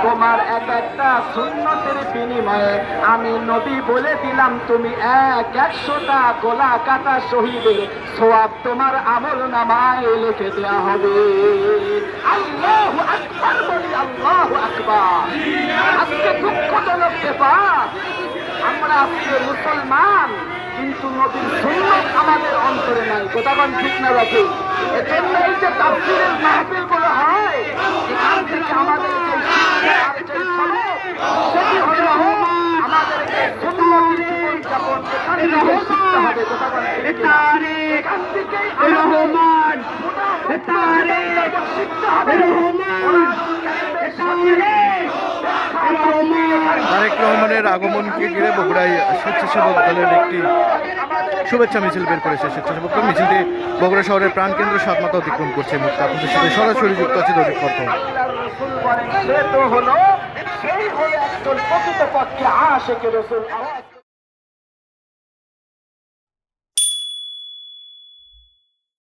তোমার এক একটা সুন্নতের বিনিময়ে আমি নবী বলে দিলাম, তুমি 100টা গলা কাটা শহীদের সওয়াব তোমার আমল নামায় লিখে দেয়া হবে। আল্লাহু আকবার বলি, আল্লাহু আকবার। আজকে দুঃখজনক ব্যাপার, আমরা আজকে মুসলমান কিন্তু নবীর সুন্নাত আমাদের অন্তরে নাই। কথাগণ ঠিক না রাখে? এজন্য এই যে তাফসীরের মাহফিল গুলো হয়, এখান থেকে আমাদের যে শিক্ষা আর যে সবক, সেটি হলো আমাদেরকে সুন্নতের জীবনযাপন এখান থেকে শিখতে হবে। কথাগণ ঠিক না? এখান থেকেই শিখতে হবে। তারেক রহমানের আগমনকে ঘিরে বগুড়ায় স্বেচ্ছাসেবক দলের একটি শুভেচ্ছা মিছিল বের করেছে। স্বেচ্ছাসেবক দল মিছিলটি বগুড়া শহরের প্রাণকেন্দ্র সাতমাথা অতিক্রম করছে। মুক্ত আপনাদের সাথে সরাসরি যুক্ত আছে দৈনিক কর্তব্য। সে তো হলো সেই হলো একজন প্রকৃতপক্ষে আশিকে রাসূল।